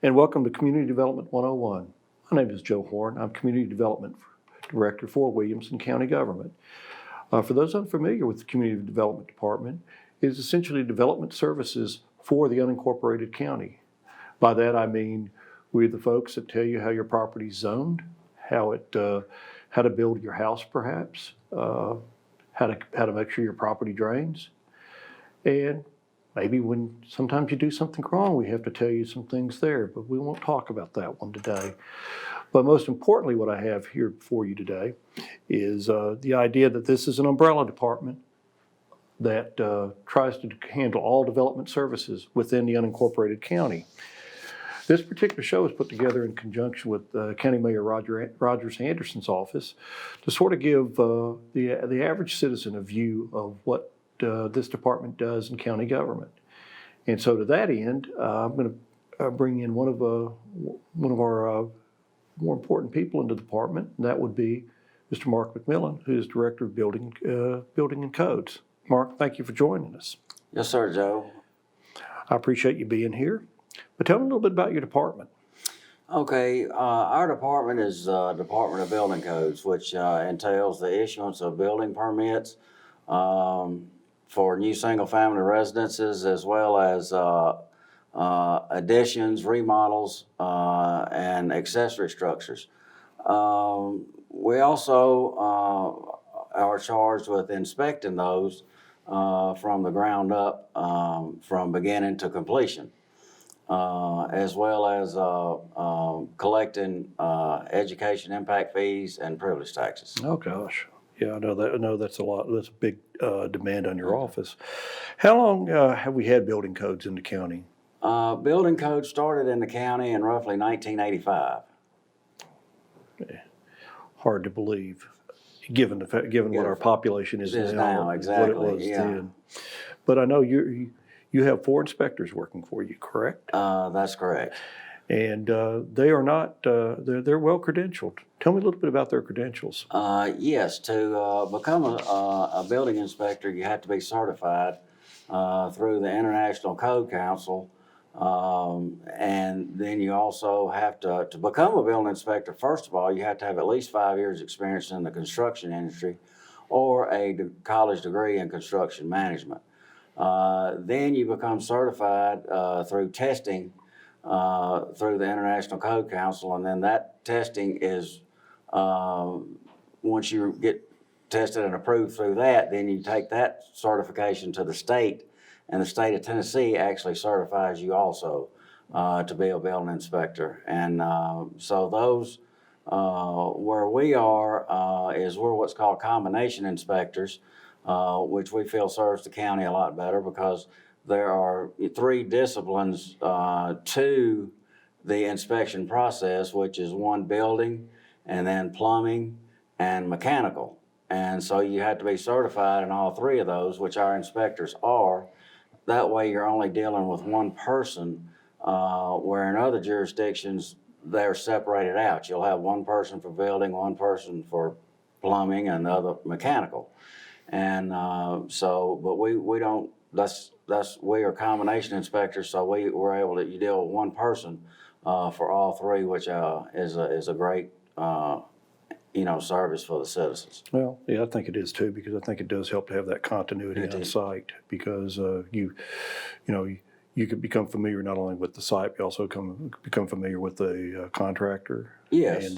and welcome to Community Development 101. My name is Joe Horne. I'm Community Development Director for Williamson County Government. For those unfamiliar with the Community Development Department, it is essentially development services for the unincorporated county. By that I mean we're the folks that tell you how your property's zoned, how to build your house perhaps, how to make sure your property drains, and maybe when sometimes you do something wrong, we have to tell you some things there, but we won't talk about that one today. But most importantly, what I have here for you today is the idea that this is an umbrella department that tries to handle all development services within the unincorporated county. This particular show was put together in conjunction with County Mayor Rogers Henderson's office to sort of give the average citizen a view of what this department does in county government. And so to that end, I'm going to bring in one of our more important people in the department, and that would be Mr. Mark McMillen, who is Director of Building and Codes. Mark, thank you for joining us. Yes, sir, Joe. I appreciate you being here. But tell me a little bit about your department. Okay, our department is Department of Building Codes, which entails the issuance of building permits for new single-family residences, as well as additions, remodels, and accessory structures. We also are charged with inspecting those from the ground up, from beginning to completion, as well as collecting education impact fees and privilege taxes. Oh gosh, yeah, I know that. I know that's a lot. That's a big demand on your office. How long have we had building codes in the county? Building codes started in the county in roughly 1985. Hard to believe, given what our population is now, exactly, what it was yeah. then. But I know you have 4 inspectors working for you, correct? That's correct. And they are not, they're well credentialed. Tell me a little bit about their credentials. Yes, to become a building inspector, you have to be certified through the International Code Council. And then you also have to become a building inspector, first of all, you have to have at least 5 years experience in the construction industry or a college degree in construction management. Then you become certified through testing through the International Code Council, and then that testing is, once you get tested and approved through that, then you take that certification to the state, and the state of Tennessee actually certifies you also to be a building inspector. And so those, where we are, is we're what's called combination inspectors, which we feel serves the county a lot better because there are 3 disciplines to the inspection process, which is one building, and then plumbing and mechanical. And so you have to be certified in all 3 of those, which our inspectors are. That way you're only dealing with one person, where in other jurisdictions they're separated out. You'll have one person for building, one person for plumbing, and the other mechanical. And but we don't, we are combination inspectors, so we're able to deal with one person for all 3, which is a great service for the citizens. Well, yeah, I think it is too, because I think it does help to have that continuity on site, because you could become familiar not only with the site, but also become familiar with the contractor. Yes. And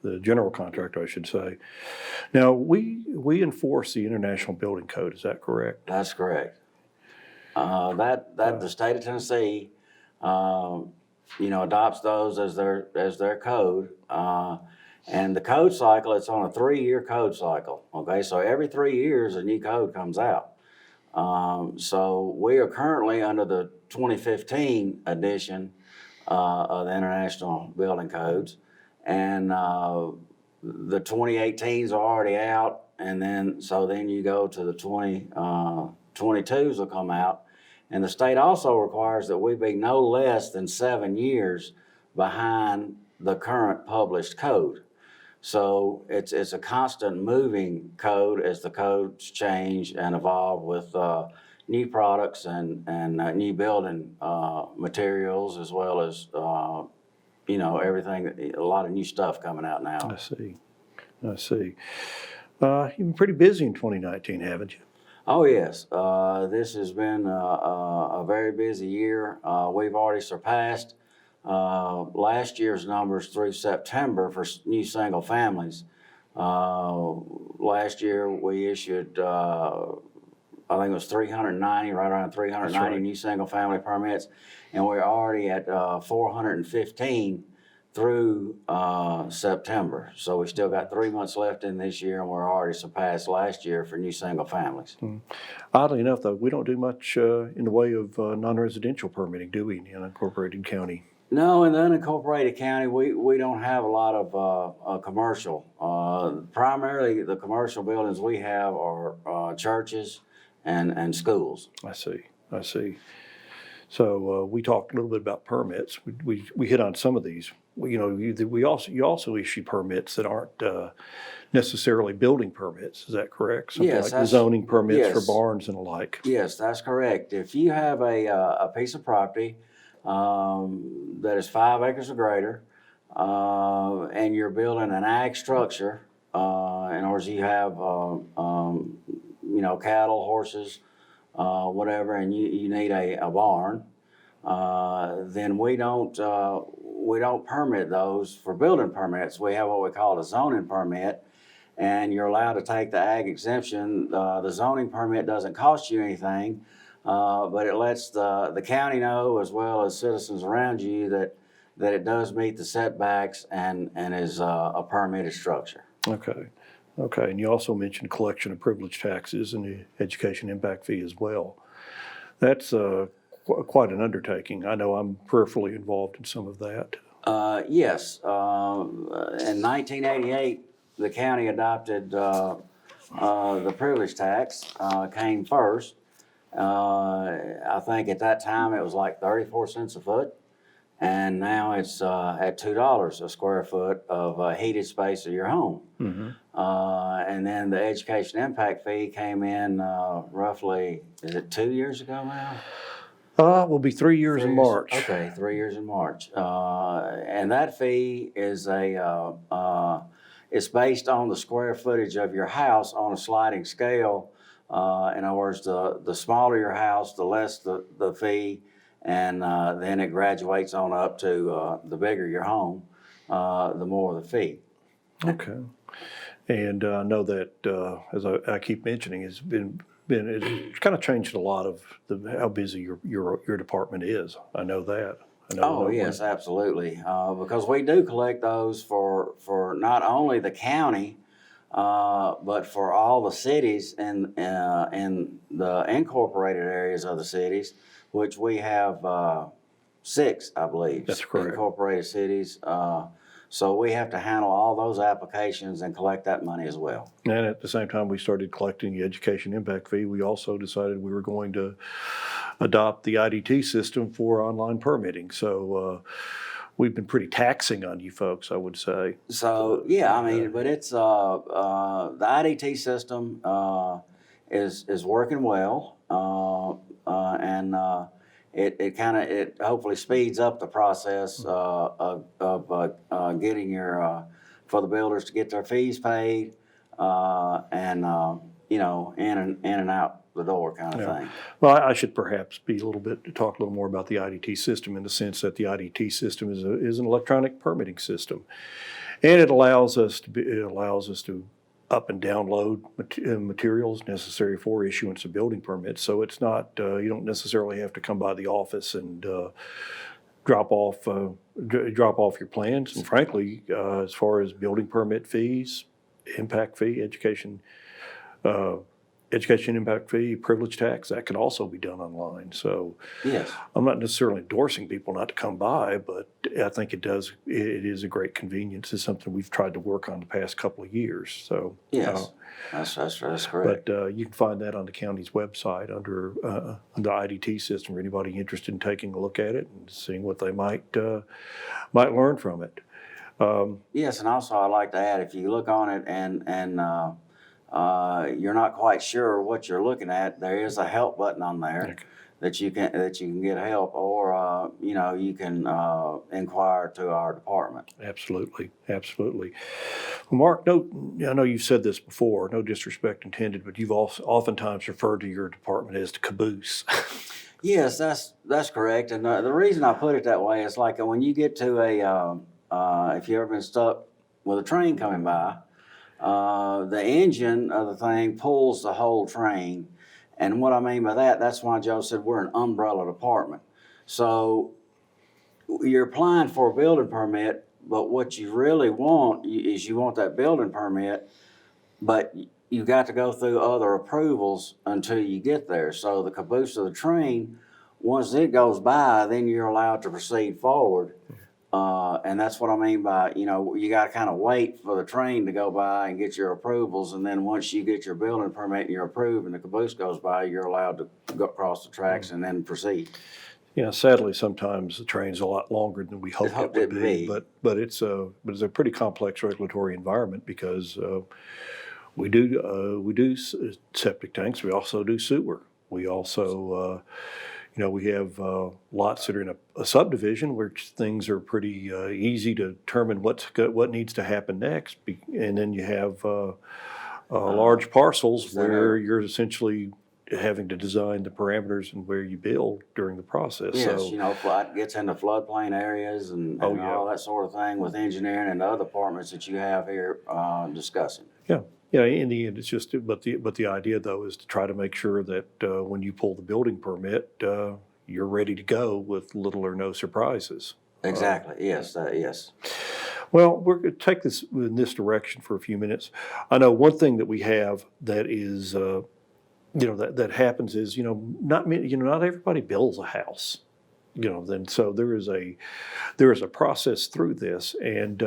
the general contractor, I should say. Now, we enforce the International Building Code, is that correct? That's correct. The state of Tennessee, adopts those as their code. And the code cycle, it's on a 3-year code cycle. Okay, so every 3 years a new code comes out. So we are currently under the 2015 edition of the International Building Codes, and the 2018s are already out, and then you go to the 2022s will come out, and the state also requires that we be no less than 7 years behind the current published code. So it's a constant moving code as the codes change and evolve with new products and new building materials, as well as everything. A lot of new stuff coming out now. I see. You've been pretty busy in 2019, haven't you? Oh yes, this has been a very busy year. We've already surpassed last year's numbers through September for new single families. Last year we issued, I think it was 390, right around 390 right. new single family permits, and we're already at 415 through September. So we still got 3 months left in this year, and we're already surpassed last year for new single families. Oddly enough, though, we don't do much in the way of non-residential permitting, do we, in the unincorporated county? No, in the unincorporated county, we don't have a lot of commercial. Primarily, the commercial buildings we have are churches and schools. I see. So we talked a little bit about permits. We hit on some of these. You also issue permits that aren't necessarily building permits. Is that correct? Something Yes, like the zoning permits for yes. barns and the like. Yes, that's correct. If you have a piece of property that is 5 acres or greater, and you're building an ag structure, in other words, you have cattle, horses, whatever, and you need a barn, then we don't permit those for building permits. We have what we call a zoning permit, and you're allowed to take the ag exemption. The zoning permit doesn't cost you anything, but it lets the county know, as well as citizens around you, that it does meet the setbacks and is a permitted structure. Okay, and you also mentioned collection of privilege taxes and the education impact fee as well. That's quite an undertaking. I know I'm peripherally involved in some of that. Yes, in 1988, the county adopted the privilege tax, came first. I think at that time it was like 34 cents a foot, and now it's at $2 a square foot of heated space of your home. Mm-hmm. And then the education impact fee came in roughly, is it 2 years ago now? Will be 3 years in March. Okay, 3 years in March. And that fee is it's based on the square footage of your house on a sliding scale. In other words, the smaller your house, the less the fee, and then it graduates on up to the bigger your home, the more the fee. Okay. And I know that, as I keep mentioning, it's kind of changed a lot of how busy your department is. I know that. Oh, yes, absolutely. Because we do collect those for not only the county, but for all the cities and the incorporated areas of the cities, which we have 6, I believe. That's correct. Incorporated cities. So we have to handle all those applications and collect that money as well. And at the same time we started collecting the education impact fee, we also decided we were going to adopt the IDT system for online permitting. So we've been pretty taxing on you folks, I would say. So, yeah, I mean, but it's the IDT system is working well, and it hopefully speeds up the process of getting for the builders to get their fees paid, and in and out the door kind of thing. Well, I should perhaps talk a little more about the IDT system, in the sense that the IDT system is an electronic permitting system, and it allows us to up and download materials necessary for issuance of building permits. So it's not you don't necessarily have to come by the office and drop off your plans. And frankly, as far as building permit fees, impact fee, education impact fee, privilege tax, that can also be done online. So yes, I'm not necessarily endorsing people not to come by, but I think it is a great convenience. It's something we've tried to work on the past couple of years. So yes, that's correct. But you can find that on the county's website under the IDT system for anybody interested in taking a look at it and seeing what they might learn from it. Yes, and also I'd like to add, if you look on it and you're not quite sure what you're looking at, there is a help button on there. Okay. That you can get help, or you can inquire to our department. Absolutely, absolutely. Well, Mark, I know you've said this before, no disrespect intended, but you've also oftentimes referred to your department as the caboose. Yes, that's correct. And the reason I put it that way is like when you get to if you've ever been stuck with a train coming by, the engine of the thing pulls the whole train. And what I mean by that, that's why Joe said we're an umbrella department. So you're applying for a building permit, but what you really want is you want that building permit, but you've got to go through other approvals until you get there. So the caboose of the train, once it goes by, then you're allowed to proceed forward. And that's what I mean by, you got to kind of wait for the train to go by and get your approvals. And then once you get your building permit and you're approved and the caboose goes by, you're allowed to go across the tracks and then proceed. Sadly, sometimes the train's a lot longer than we hoped it would be. But it's a pretty complex regulatory environment because we do septic tanks. We also do sewer. We also we have lots that are in a subdivision where things are pretty easy to determine what needs to happen next. And then you have large parcels where you're essentially having to design the parameters and where you build during the process. Yes, flood gets into floodplain areas and all that sort of thing with engineering and the other departments that you have here discussing. Yeah. Yeah, in the end, it's just, but the idea though is to try to make sure that when you pull the building permit, you're ready to go with little or no surprises. Exactly. Yes. Yes. Well, we're going to take this in this direction for a few minutes. I know one thing that we have that is, that happens is, not everybody builds a house. Then so there is a process through this, and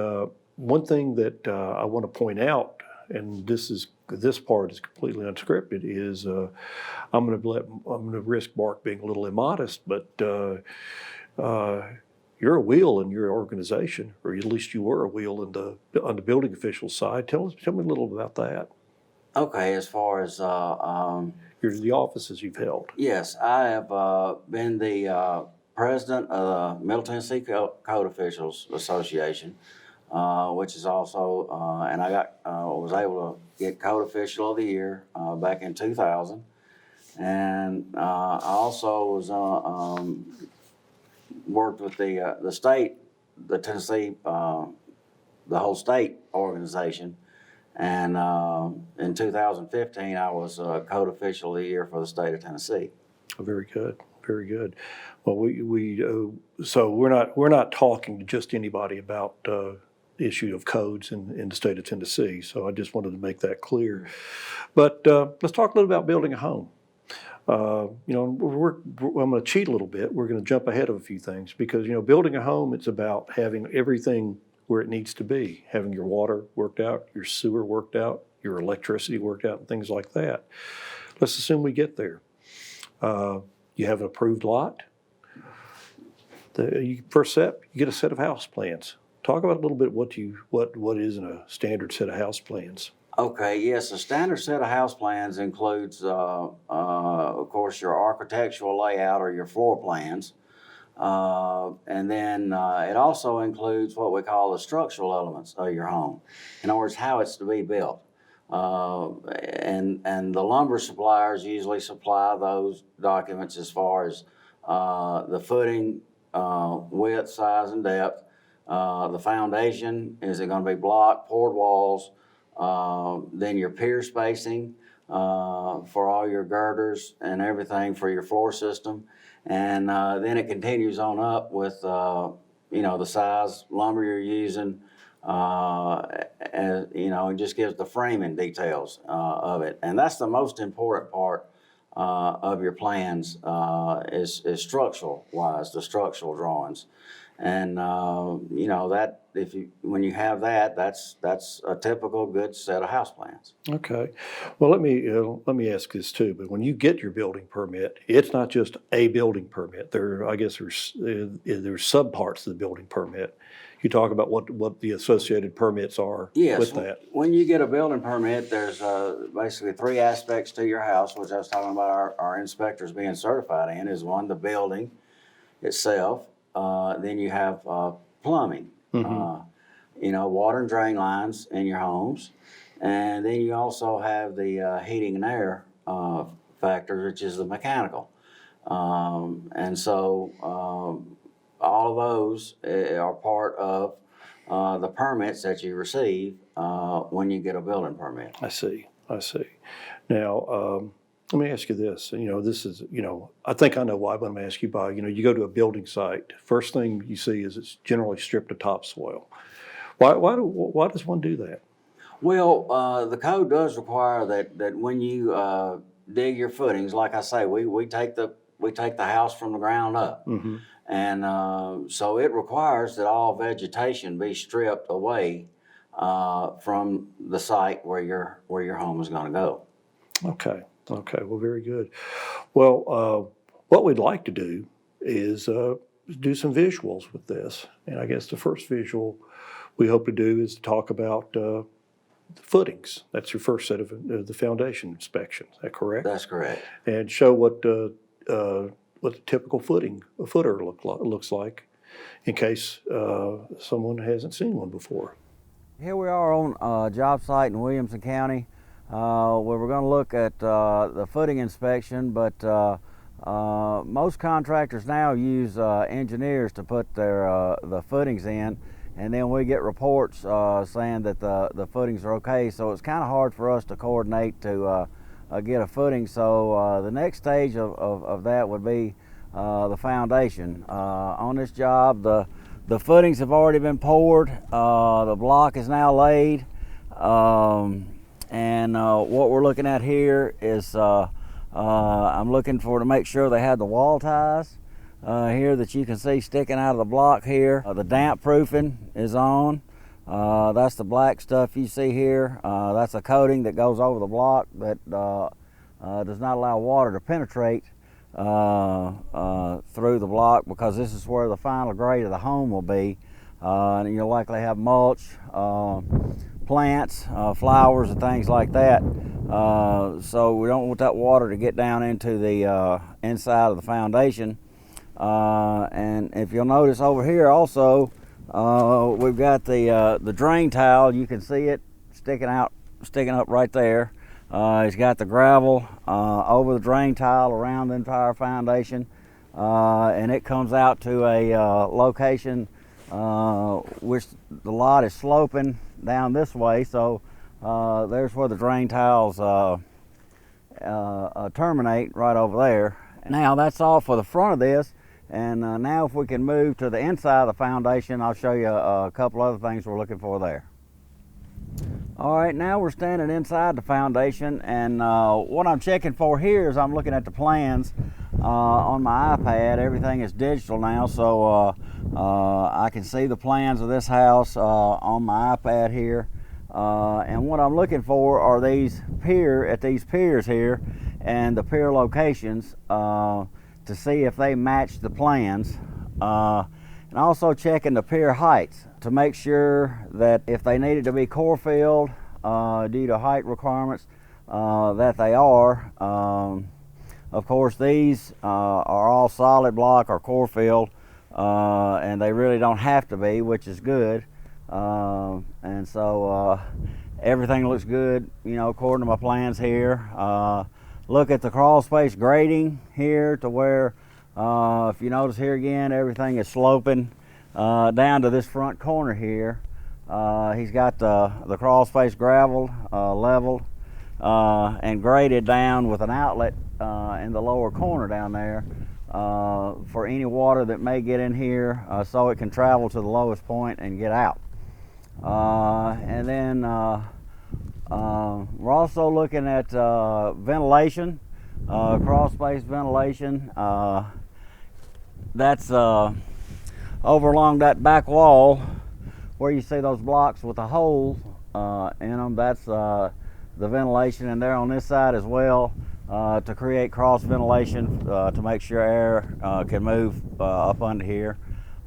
one thing that I want to point out. And this part is completely unscripted. Is I'm going to risk Mark being a little immodest, but you're a wheel in your organization, or at least you were a wheel on the building official side. Tell me a little about that. Okay, as far as the offices you've held. Yes, I have been the president of the Middle Tennessee Code Officials Association. Which is also, and I was able to get Code Official of the Year back in 2000, and I also was worked with the state, the Tennessee, the whole state organization, and in 2015 I was Code Official of the Year for the state of Tennessee. Oh, very good. Very good. Well, so we're not talking to just anybody about issue of codes in the state of Tennessee. So I just wanted to make that clear. But let's talk a little about building a home. I'm going to cheat a little bit. We're going to jump ahead of a few things because, building a home, it's about having everything where it needs to be, having your water worked out, your sewer worked out, your electricity worked out, and things like that. Let's assume we get there. You have an approved lot. First step, you get a set of house plans. Talk about a little bit what is in a standard set of house plans. Okay, yes, a standard set of house plans includes, of course, your architectural layout or your floor plans. And then it also includes what we call the structural elements of your home. In other words, how it's to be built. And the lumber suppliers usually supply those documents as far as the footing, width, size, and depth. The foundation, is it going to be block, poured walls, then your pier spacing for all your girders and everything for your floor system. And then it continues on up with, the size lumber you're using, it just gives the framing details of it. And that's the most important part of your plans is structural wise, the structural drawings. And that when you have that, that's a typical good set of house plans. Okay, well let me ask this too. But when you get your building permit, it's not just a building permit. There's subparts of the building permit. you talk about what the associated permits are Yes, with that. when you get a building permit, there's basically three aspects to your house, which I was talking about our inspectors being certified in, is one, the building itself. Then you have plumbing, water and drain lines in your homes. And then you also have the heating and air factor, which is the mechanical. And so all of those are part of the permits that you receive when you get a building permit. I see. Now, let me ask you this. This is, I think I know why, but I'm going to ask you why. You go to a building site, first thing you see is it's generally stripped of topsoil. Why does one do that? Well, the code does require that when you dig your footings, like I say, we take the house from the ground up, and so it requires that all vegetation be stripped away from the site where your home is going to go. Okay. Well, very good. Well, what we'd like to do is do some visuals with this, and I guess the first visual we hope to do is talk about the footings. That's your first set of the foundation inspection. Is that correct? That's correct. And show what the typical footer looks like, in case someone hasn't seen one before. Here we are on a job site in Williamson County, where we're going to look at the footing inspection. But most contractors now use engineers to put the footings in. And then we get reports saying that the footings are okay, so it's kind of hard for us to coordinate to get a footing. So the next stage of that would be the foundation. On this job, the footings have already been poured, the block is now laid, and what we're looking at here is I'm looking to make sure they had the wall ties. Here that you can see sticking out of the block here. The damp proofing is on. That's the black stuff you see here. That's a coating that goes over the block that does not allow water to penetrate through the block, because this is where the final grade of the home will be. And you'll likely have mulch, plants, flowers and things like that. So we don't want that water to get down into the inside of the foundation. And if you'll notice over here also, we've got the drain tile. You can see it sticking up right there. It's got the gravel over the drain tile around the entire foundation, and it comes out to a location which the lot is sloping down this way. So there's where the drain tiles terminate, right over there. Now that's all for the front of this. And now if we can move to the inside of the foundation, I'll show you a couple other things we're looking for there. All right, now we're standing inside the foundation, and what I'm checking for here is I'm looking at the plans on my iPad. Everything is digital now, so I can see the plans of this house on my iPad here. And what I'm looking for are these piers here and the pier locations, to see if they match the plans, and also checking the pier heights to make sure that if they needed to be core filled due to height requirements, that they are. Of course, these are all solid block or core filled, and they really don't have to be, which is good. And so everything looks good, according to my plans here. Look at the crawl space grading here to where, if you notice here again, everything is sloping down to this front corner here. He's got the crawl space gravel leveled and graded down with an outlet in the lower corner down there for any water that may get in here, so it can travel to the lowest point and get out. And then we're also looking at ventilation, crawl space ventilation. That's over along that back wall where you see those blocks with a hole in them. That's the ventilation, and they're on this side as well to create cross ventilation to make sure air can move up under here.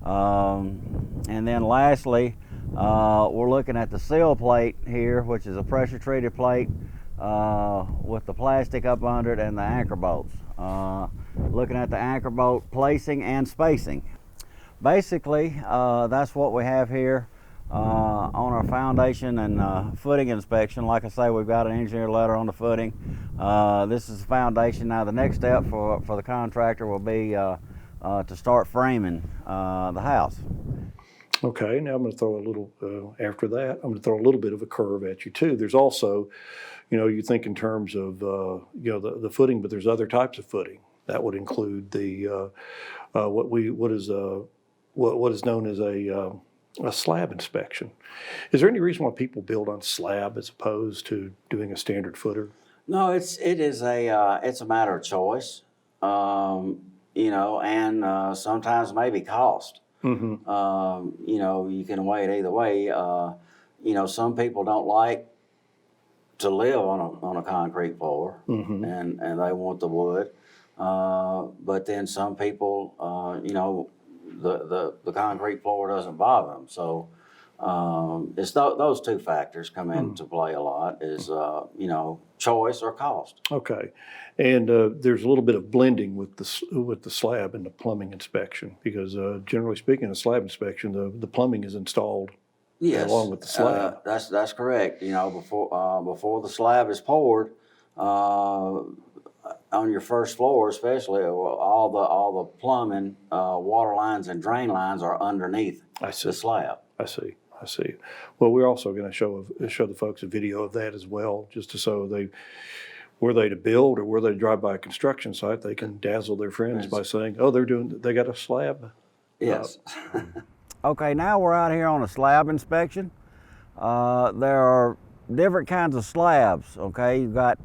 And then lastly, we're looking at the sill plate here, which is a pressure treated plate with the plastic up under it and the anchor bolts. Looking at the anchor bolt placing and spacing. Basically, that's what we have here on our foundation and footing inspection. Like I say, we've got an engineer letter on the footing. This is the foundation. Now the next step for the contractor will be to start framing the house. Okay, now I'm going to throw a little, after that, I'm going to throw a little bit of a curve at you too. There's also, you think in terms of, the footing, but there's other types of footing. That would include the, what is known as a slab inspection. Is there any reason why people build on slab as opposed to doing a standard footer? No, it's a matter of choice, and sometimes maybe cost. Mm-hmm. You can weigh it either way. Some people don't like to live on a concrete floor, Mm-hmm. and they want the wood. But then some people, the concrete floor doesn't bother them. So it's those two factors come into play a lot, is choice or cost. Okay, and there's a little bit of blending with the slab and the plumbing inspection, because generally speaking, a slab inspection, the plumbing is installed along with the slab. That's correct. Before the slab is poured, on your first floor especially, all the plumbing, water lines and drain lines are underneath the slab. I see. Well, we're also going to show the folks a video of that as well, just so were they to build or were they to drive by a construction site, they can dazzle their friends by saying, "Oh, they got a slab." Yes. Okay, now we're out here on a slab inspection. There are different kinds of slabs. Okay, you've got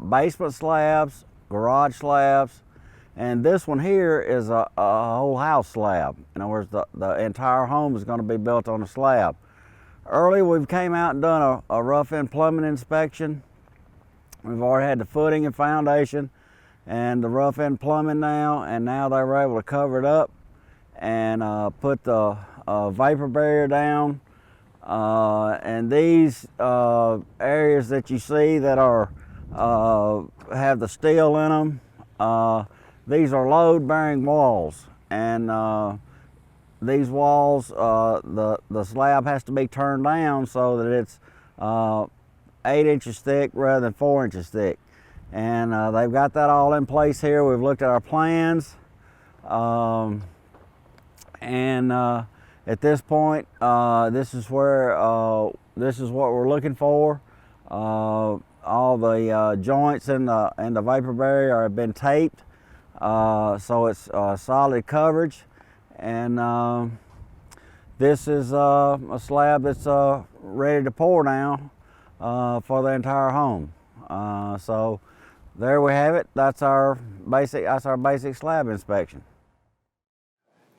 basement slabs, garage slabs, and this one here is a whole house slab. In other words, the entire home is going to be built on a slab. Early, we've came out and done a rough end plumbing inspection. We've already had the footing and foundation and the rough end plumbing now, and now they were able to cover it up and put the vapor barrier down. And these areas that you see that are have the steel in them, these are load-bearing walls, and these walls, the slab has to be turned down so that it's 8 inches thick rather than 4 inches thick. And they've got that all in place here. We've looked at our plans, and at this point, this is what we're looking for. All the joints in the vapor barrier have been taped, so it's solid coverage. And this is a slab that's ready to pour now for the entire home. So there we have it. That's our basic slab inspection.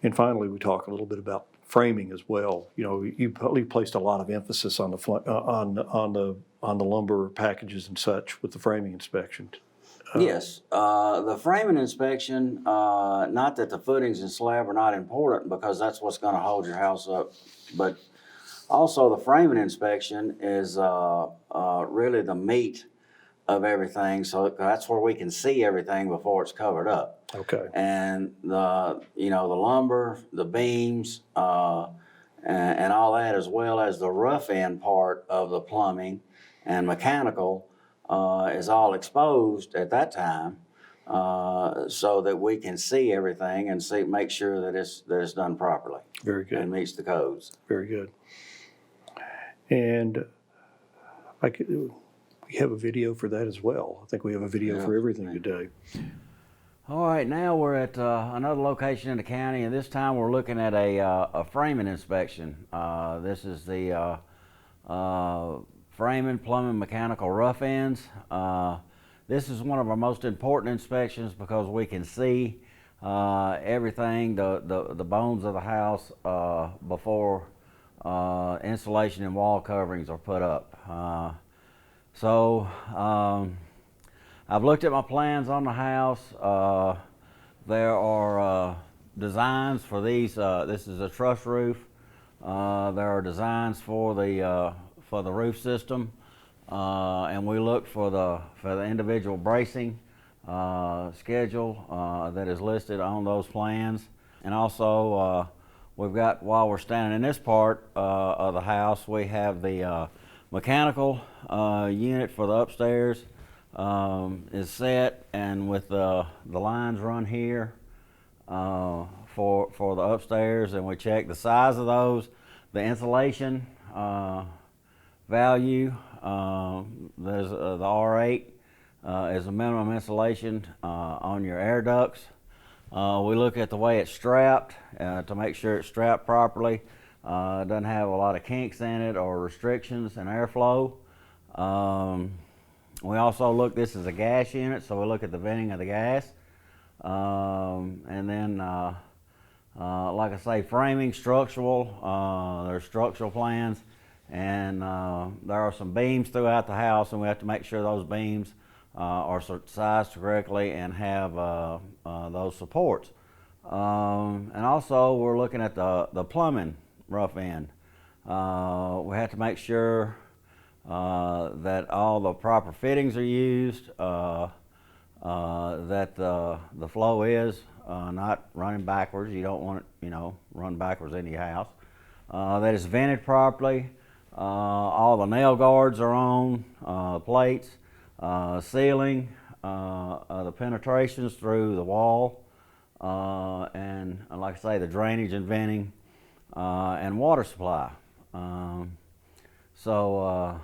And finally, we talk a little bit about framing as well. You placed a lot of emphasis on the lumber packages and such with the framing inspection. Yes, the framing inspection, not that the footings and slab are not important, because that's what's going to hold your house up, but also the framing inspection is really the meat of everything. So that's where we can see everything before it's covered up. Okay. And the lumber, the beams, and all that, as well as the rough end part of the plumbing and mechanical, is all exposed at that time, so that we can see everything and make sure that it's done properly. Very good. And meets the codes. Very good. And we have a video for that as well. I think we have a video for everything today. All right, now we're at another location in the county, and this time we're looking at a framing inspection. This is the framing, plumbing, mechanical rough ends. This is one of our most important inspections because we can see everything, the bones of the house before insulation and wall coverings are put up. So I've looked at my plans on the house. There are designs for these. This is a truss roof. There are designs for the roof system, and we look for the individual bracing schedule that is listed on those plans. And also, we've got, while we're standing in this part of the house, we have the mechanical unit for the upstairs is set, and with the lines run here for the upstairs, and we check the size of those, the insulation value. There's the R8 is a minimum insulation on your air ducts. We look at the way it's strapped to make sure it's strapped properly. It doesn't have a lot of kinks in it or restrictions in airflow. We also look, this is a gas unit, so we look at the venting of the gas. And then, like I say, framing, structural, there's structural plans, and there are some beams throughout the house, and we have to make sure those beams are sized correctly and have those supports. And also, we're looking at the plumbing rough end. We have to make sure that all the proper fittings are used, that the flow is not running backwards. You don't want it, run backwards into your house. That it's vented properly. All the nail guards are on, plates, ceiling, the penetrations through the wall, and like I say, the drainage and venting, and water supply. So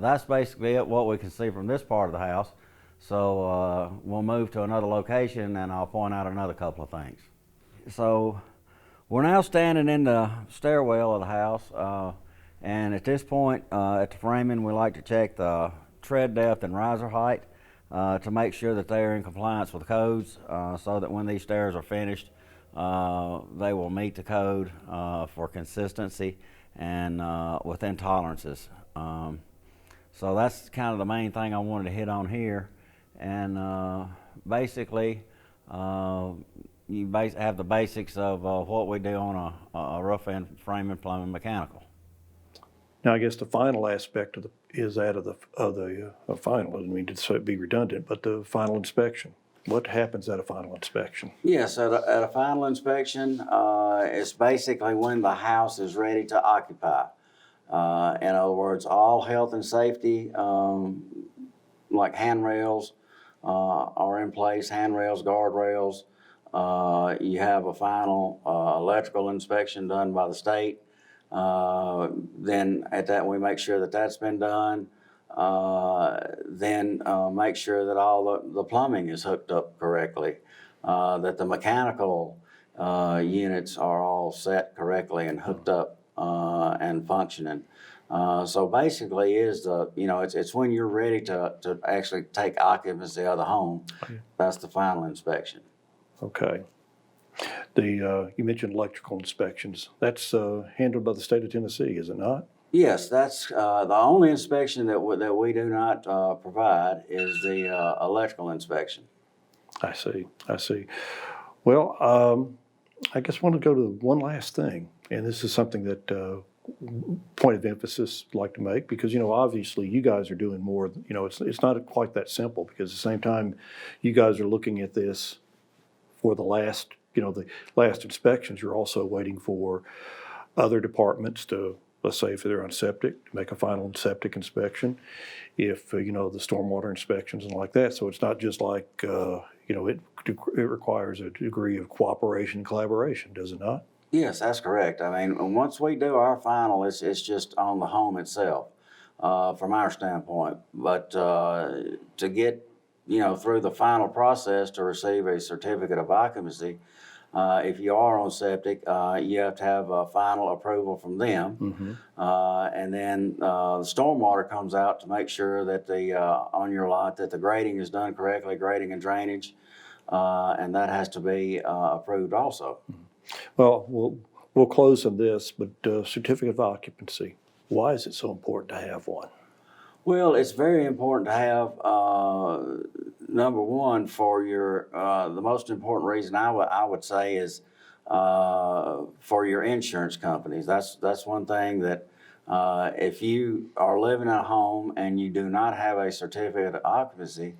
that's basically it, what we can see from this part of the house. So we'll move to another location, and I'll point out another couple of things. So we're now standing in the stairwell of the house, and at this point at the framing, we like to check the tread depth and riser height to make sure that they are in compliance with the codes, so that when these stairs are finished, they will meet the code for consistency and within tolerances. So that's kind of the main thing I wanted to hit on here. And basically, you have the basics of what we do on a rough end framing, plumbing, mechanical. Now, I guess the final aspect is that of the final. I didn't mean to be redundant, but the final inspection. What happens at a final inspection? Yes, at a final inspection, it's basically when the house is ready to occupy. In other words, all health and safety, like handrails, are in place, handrails, guardrails. You have a final electrical inspection done by the state. Then at that, we make sure that that's been done. Then make sure that all the plumbing is hooked up correctly, that the mechanical units are all set correctly and hooked up and functioning. So basically it's when you're ready to actually take occupancy of the home. That's the final inspection. Okay. You mentioned electrical inspections. That's handled by the state of Tennessee, is it not? Yes, that's the only inspection that we do not provide is the electrical inspection. I see. Well, I guess I want to go to one last thing, and this is something that point of emphasis I'd like to make, because obviously you guys are doing more. It's not quite that simple, because at the same time you guys are looking at this for the last inspections. You're also waiting for other departments to, let's say if they're on septic, to make a final septic inspection, if the stormwater inspections and like that. So it's not just like it requires a degree of cooperation and collaboration, does it not? Yes, that's correct. I mean, once we do our final, it's just on the home itself, from our standpoint. But to get through the final process to receive a certificate of occupancy, if you are on septic, you have to have a final approval from them. Mm-hmm. And then the stormwater comes out to make sure that on your lot that the grading is done correctly, grading and drainage, and that has to be approved also. Mm-hmm. Well, we'll close on this, but certificate of occupancy, why is it so important to have one? Well, it's very important to have, number one, for your, the most important reason I would say is for your insurance companies. That's one thing that if you are living in a home and you do not have a certificate of occupancy,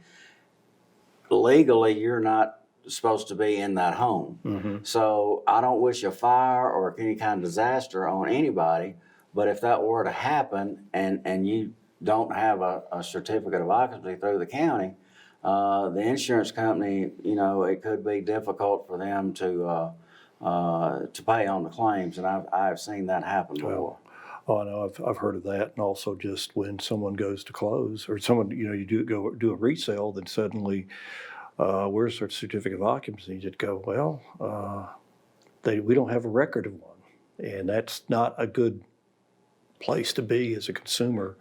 legally you're not supposed to be in that home. So I don't wish a fire or any kind of disaster on anybody, but if that were to happen and you don't have a certificate of occupancy through the county, the insurance company, it could be difficult for them to pay on the claims, and I've seen that happen before. Oh, I know. I've heard of that, and also just when someone goes to close, or someone you do a resale, then suddenly, where's their certificate of occupancy? You'd go, well, we don't have a record of one, and that's not a good place to be as a consumer.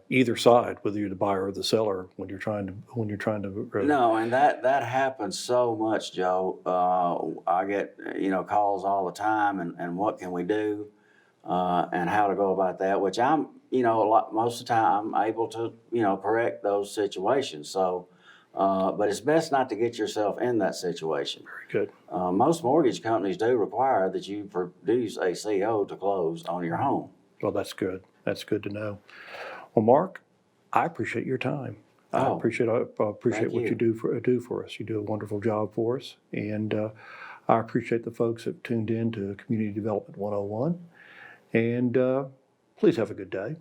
Either side, whether you're the buyer or the seller, when you're trying to. No, and that happens so much, Joe. I get calls all the time, and what can we do, and how to go about that. Which I'm most of the time I'm able to correct those situations. So, but it's best not to get yourself in that situation. Very good. Most mortgage companies do require that you produce a CO to close on your home. Well, that's good. That's good to know. Well, Mark, I appreciate your time. I appreciate what you do for us. You do a wonderful job for us, and I appreciate the folks that tuned in to Community Development 101. And please have a good day.